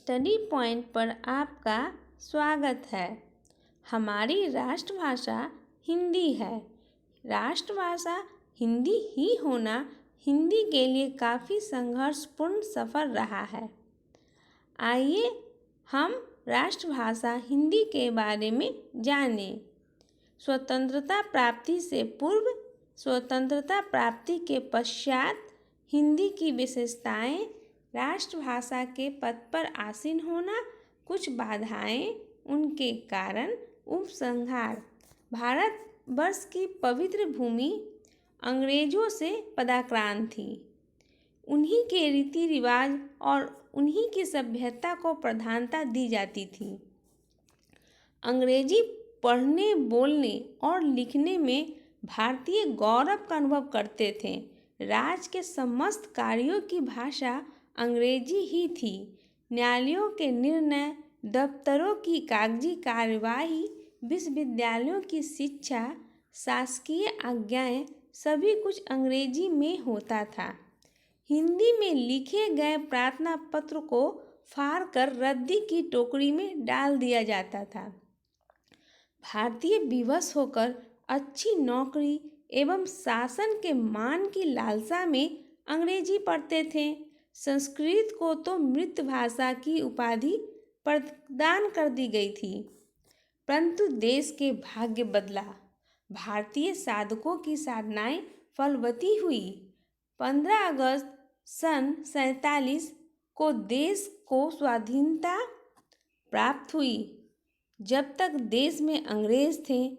Study point पर आपका स्वागत है। हमारी राष्ट्रभाषा हिंदी है। राष्ट्रभाषा हिंदी ही होना हिंदी के लिए काफ़ी संघर्षपूर्ण सफ़र रहा है। आइए हम राष्ट्रभाषा हिंदी के बारे में जानें। स्वतंत्रता प्राप्ति से पूर्व, स्वतंत्रता प्राप्ति के पश्चात हिंदी की विशेषताएं, राष्ट्रभाषा के पद पर आसीन होना, कुछ बाधाएं, उनके कारण, उपसंहार। भारतवर्ष की पवित्र भूमि अंग्रेजों से पदाक्रांत थी। उन्हीं के रीति रिवाज और उन्हीं की सभ्यता को प्रधानता दी जाती थी। अंग्रेजी पढ़ने, बोलने और लिखने में भारतीय गौरव का अनुभव करते थे। राज के समस्त कार्यों की भाषा अंग्रेजी ही थी। न्यायालयों के निर्णय, दफ्तरों की कागजी कार्यवाही, विश्वविद्यालयों की शिक्षा, शासकीय आज्ञाएं, सभी कुछ अंग्रेजी में होता था। हिंदी में लिखे गए प्रार्थना पत्र को फाड़ कर रद्दी की टोकरी में डाल दिया जाता था। भारतीय विवश होकर अच्छी नौकरी एवं शासन के मान की लालसा में अंग्रेजी पढ़ते थे। संस्कृत को तो मृत भाषा की उपाधि प्रदान कर दी गई थी। परंतु देश के भाग्य बदला। भारतीय साधकों की साधनाएं फलवती हुई। 15 अगस्त सन 47 को देश को स्वाधीनता प्राप्त हुई। जब तक देश में अंग्रेज थे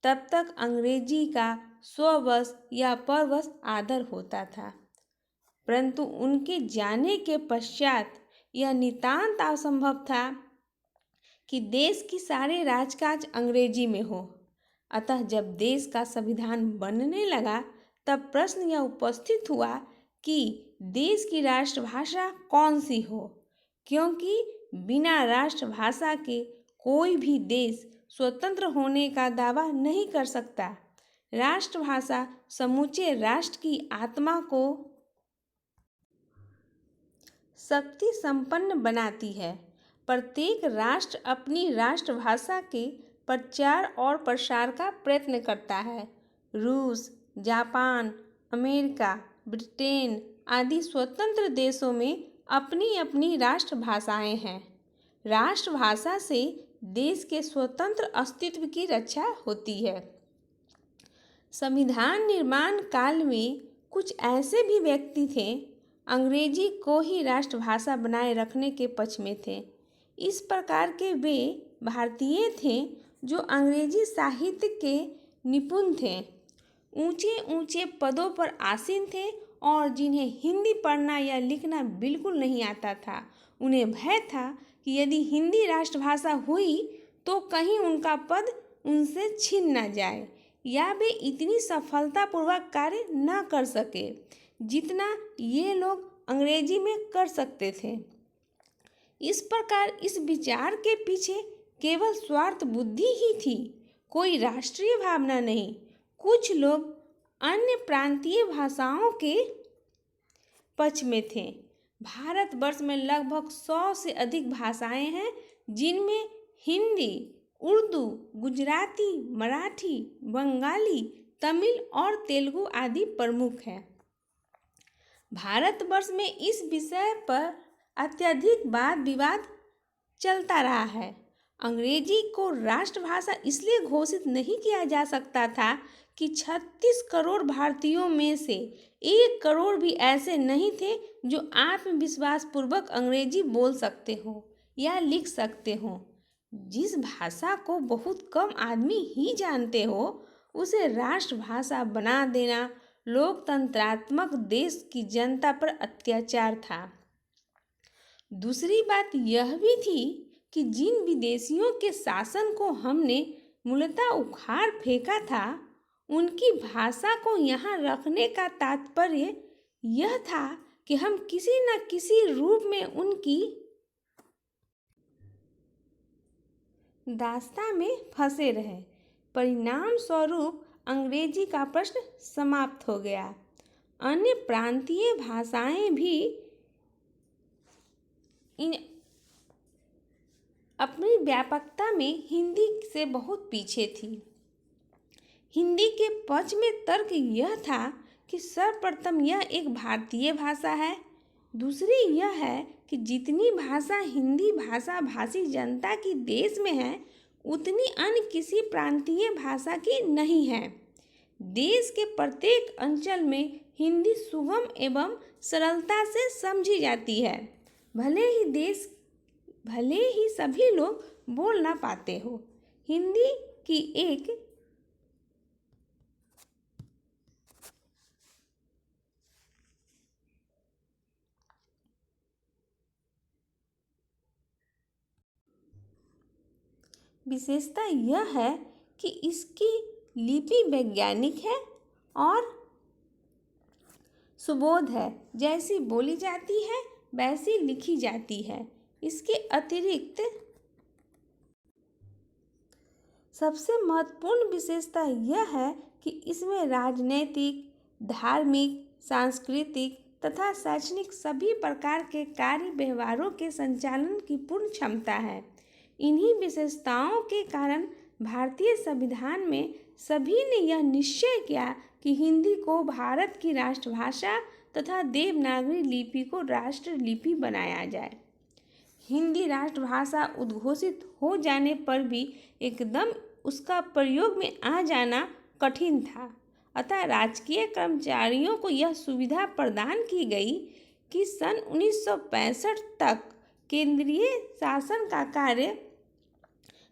तब तक अंग्रेजी का स्ववश या परवश आदर होता था। परंतु उनके जाने के पश्चात यह नितांत असंभव था कि देश की सारे राजकाज अंग्रेजी में हो। अतः जब देश का संविधान बनने लगा तब प्रश्न यह उपस्थित हुआ कि देश की राष्ट्रभाषा कौन सी हो, क्योंकि बिना राष्ट्रभाषा के कोई भी देश स्वतंत्र होने का दावा नहीं कर सकता। राष्ट्रभाषा समूचे राष्ट्र की आत्मा को शक्ति संपन्न बनाती है। प्रत्येक राष्ट्र अपनी राष्ट्रभाषा के प्रचार और प्रसार का प्रयत्न करता है। रूस, जापान, अमेरिका, ब्रिटेन आदि स्वतंत्र देशों में अपनी अपनी राष्ट्रभाषाएं हैं। राष्ट्रभाषा से देश के स्वतंत्र अस्तित्व की रक्षा होती है। संविधान निर्माण काल में कुछ ऐसे भी व्यक्ति थे अंग्रेजी को ही राष्ट्रभाषा बनाए रखने के पक्ष में थे। इस प्रकार के वे भारतीय थे जो अंग्रेजी साहित्य के निपुण थे, ऊंचे ऊंचे पदों पर आसीन थे और जिन्हें हिंदी पढ़ना या लिखना बिल्कुल नहीं आता था। उन्हें भय था कि यदि हिंदी राष्ट्रभाषा हुई तो कहीं उनका पद उनसे छीन न जाए या वे इतनी सफलतापूर्वक कार्य न कर सके जितना ये लोग अंग्रेजी में कर सकते थे। इस प्रकार इस विचार के पीछे केवल स्वार्थ बुद्धि ही थी, कोई राष्ट्रीय भावना नहीं। कुछ लोग अन्य प्रांतीय भाषाओं के पक्ष में थे। भारतवर्ष में लगभग 100 से अधिक भाषाएं हैं, जिनमें हिंदी, उर्दू, गुजराती, मराठी, बंगाली, तमिल और तेलुगु आदि प्रमुख हैं। भारतवर्ष में इस विषय पर अत्यधिक वाद विवाद चलता रहा है। अंग्रेजी को राष्ट्रभाषा इसलिए घोषित नहीं किया जा सकता था कि 36 करोड़ भारतीयों में से 1 करोड़ भी ऐसे नहीं थे जो आत्मविश्वासपूर्वक अंग्रेजी बोल सकते हो या लिख सकते हो। जिस भाषा को बहुत कम आदमी ही जानते हो उसे राष्ट्रभाषा बना देना लोकतंत्रात्मक देश की जनता पर अत्याचार था। दूसरी बात यह भी थी कि जिन विदेशियों के शासन को हमने मूलतः उखाड़ फेंका था, उनकी भाषा को यहाँ रखने का तात्पर्य यह था कि हम किसी न किसी रूप में उनकी दास्तां में फंसे रहे। परिणाम स्वरूप अंग्रेजी का प्रश्न समाप्त हो गया। अन्य प्रांतीय भाषाएं भी व्यापकता में हिंदी से बहुत पीछे थी। हिंदी के पक्ष में तर्क यह था कि सर्वप्रथम यह एक भारतीय भाषा है। दूसरी यह है कि जितनी भाषा हिंदी भाषा भाषी जनता की देश में है उतनी अन्य किसी प्रांतीय भाषा की नहीं है। देश के प्रत्येक अंचल में हिंदी सुगम एवं सरलता से समझी जाती है, भले ही सभी लोग बोल ना पाते हो। हिंदी की एक विशेषता यह है कि इसकी लिपि वैज्ञानिक है और सुबोध है, जैसी बोली जाती है वैसी लिखी जाती है। इसके अतिरिक्त सबसे महत्वपूर्ण विशेषता यह है कि इसमें राजनैतिक, धार्मिक, सांस्कृतिक तथा शैक्षणिक सभी प्रकार के कार्य व्यवहारों के संचालन की पूर्ण क्षमता है। इन्हीं विशेषताओं के कारण भारतीय संविधान में सभी ने यह निश्चय किया कि हिंदी को भारत की राष्ट्रभाषा तथा देवनागरी लिपि को राष्ट्रलिपि बनाया जाए। हिंदी राष्ट्रभाषा उद्घोषित हो जाने पर भी एकदम उसका प्रयोग में आ जाना कठिन था, अतः राजकीय कर्मचारियों को यह सुविधा प्रदान की गई कि सन 1965 तक केंद्रीय शासन का कार्य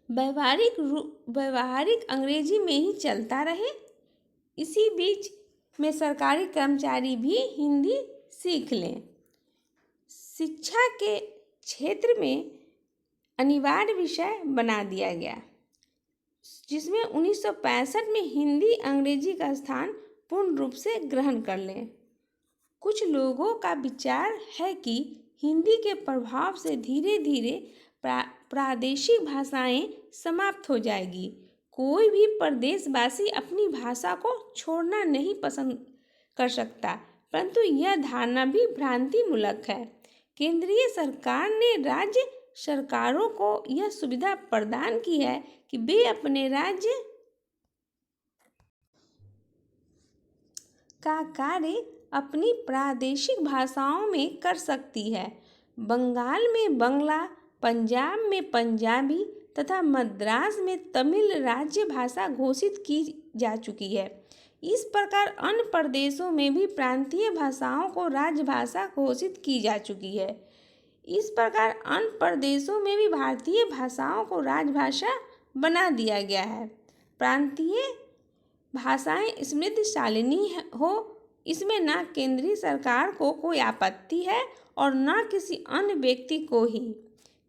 व्यवहारिक अंग्रेजी में ही चलता रहे। इसी बीच में सरकारी कर्मचारी भी हिंदी सीख लें। शिक्षा के क्षेत्र में अनिवार्य विषय बना दिया गया, जिसमें 1965 में हिंदी अंग्रेजी का स्थान पूर्ण रूप से ग्रहण कर लें। कुछ लोगों का विचार है कि हिंदी के प्रभाव से धीरे धीरे प्रादेशिक भाषाएं समाप्त हो जाएगी। कोई भी प्रदेशवासी अपनी भाषा को छोड़ना नहीं पसंद कर सकता, परंतु यह धारणा भी भ्रांतिमूलक है। केंद्रीय सरकार ने राज्य सरकारों को यह सुविधा प्रदान की है कि वे अपने राज्य का कार्य अपनी प्रादेशिक भाषाओं में कर सकती है। बंगाल में बंगला, पंजाब में पंजाबी तथा मद्रास में तमिल राज्य भाषा घोषित की जा चुकी है। इस प्रकार अन्य प्रदेशों में भी प्रांतीय भाषाओं को राजभाषा घोषित की जा चुकी है। इस प्रकार अन्य प्रदेशों में भी भारतीय भाषाओं को राजभाषा बना दिया गया है। प्रांतीय भाषाएं समृद्धशालिनी हो, इसमें न केंद्रीय सरकार को कोई आपत्ति है और न किसी अन्य व्यक्ति को ही।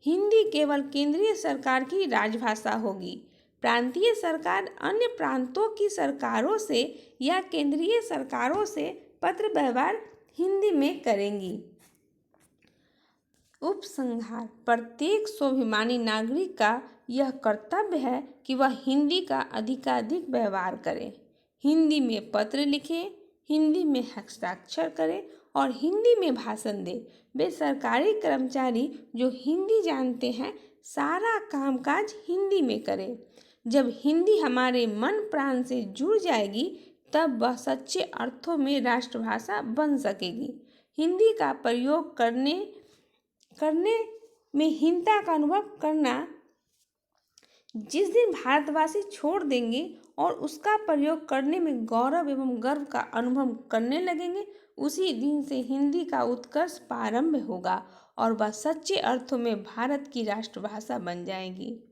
हिंदी केवल केंद्रीय सरकार की राजभाषा होगी। प्रांतीय सरकार अन्य प्रांतों की सरकारों से या केंद्रीय सरकारों से पत्र व्यवहार हिंदी में करेंगी। उपसंहार: प्रत्येक स्वाभिमानी नागरिक का यह कर्तव्य है कि वह हिंदी का अधिकाधिक व्यवहार करे, हिंदी में पत्र लिखे, हिंदी में हस्ताक्षर करे और हिंदी में भाषण दे। वे सरकारी कर्मचारी जो हिंदी जानते हैं सारा कामकाज हिंदी में करें। जब हिंदी हमारे मन प्राण से जुड़ जाएगी तब वह सच्चे अर्थों में राष्ट्रभाषा बन सकेगी। हिंदी का प्रयोग करने में हीनता का अनुभव करना जिस दिन भारतवासी छोड़ देंगे और उसका प्रयोग करने में गौरव एवं गर्व का अनुभव करने लगेंगे, उसी दिन से हिंदी का उत्कर्ष प्रारंभ होगा और वह सच्चे अर्थों में भारत की राष्ट्रभाषा बन जाएगी।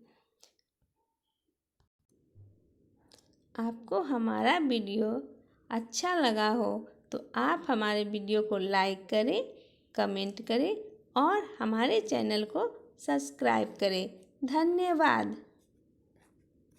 आपको हमारा वीडियो अच्छा लगा हो तो आप हमारे वीडियो को लाइक करें, कमेंट करें और हमारे चैनल को सब्सक्राइब करें। धन्यवाद।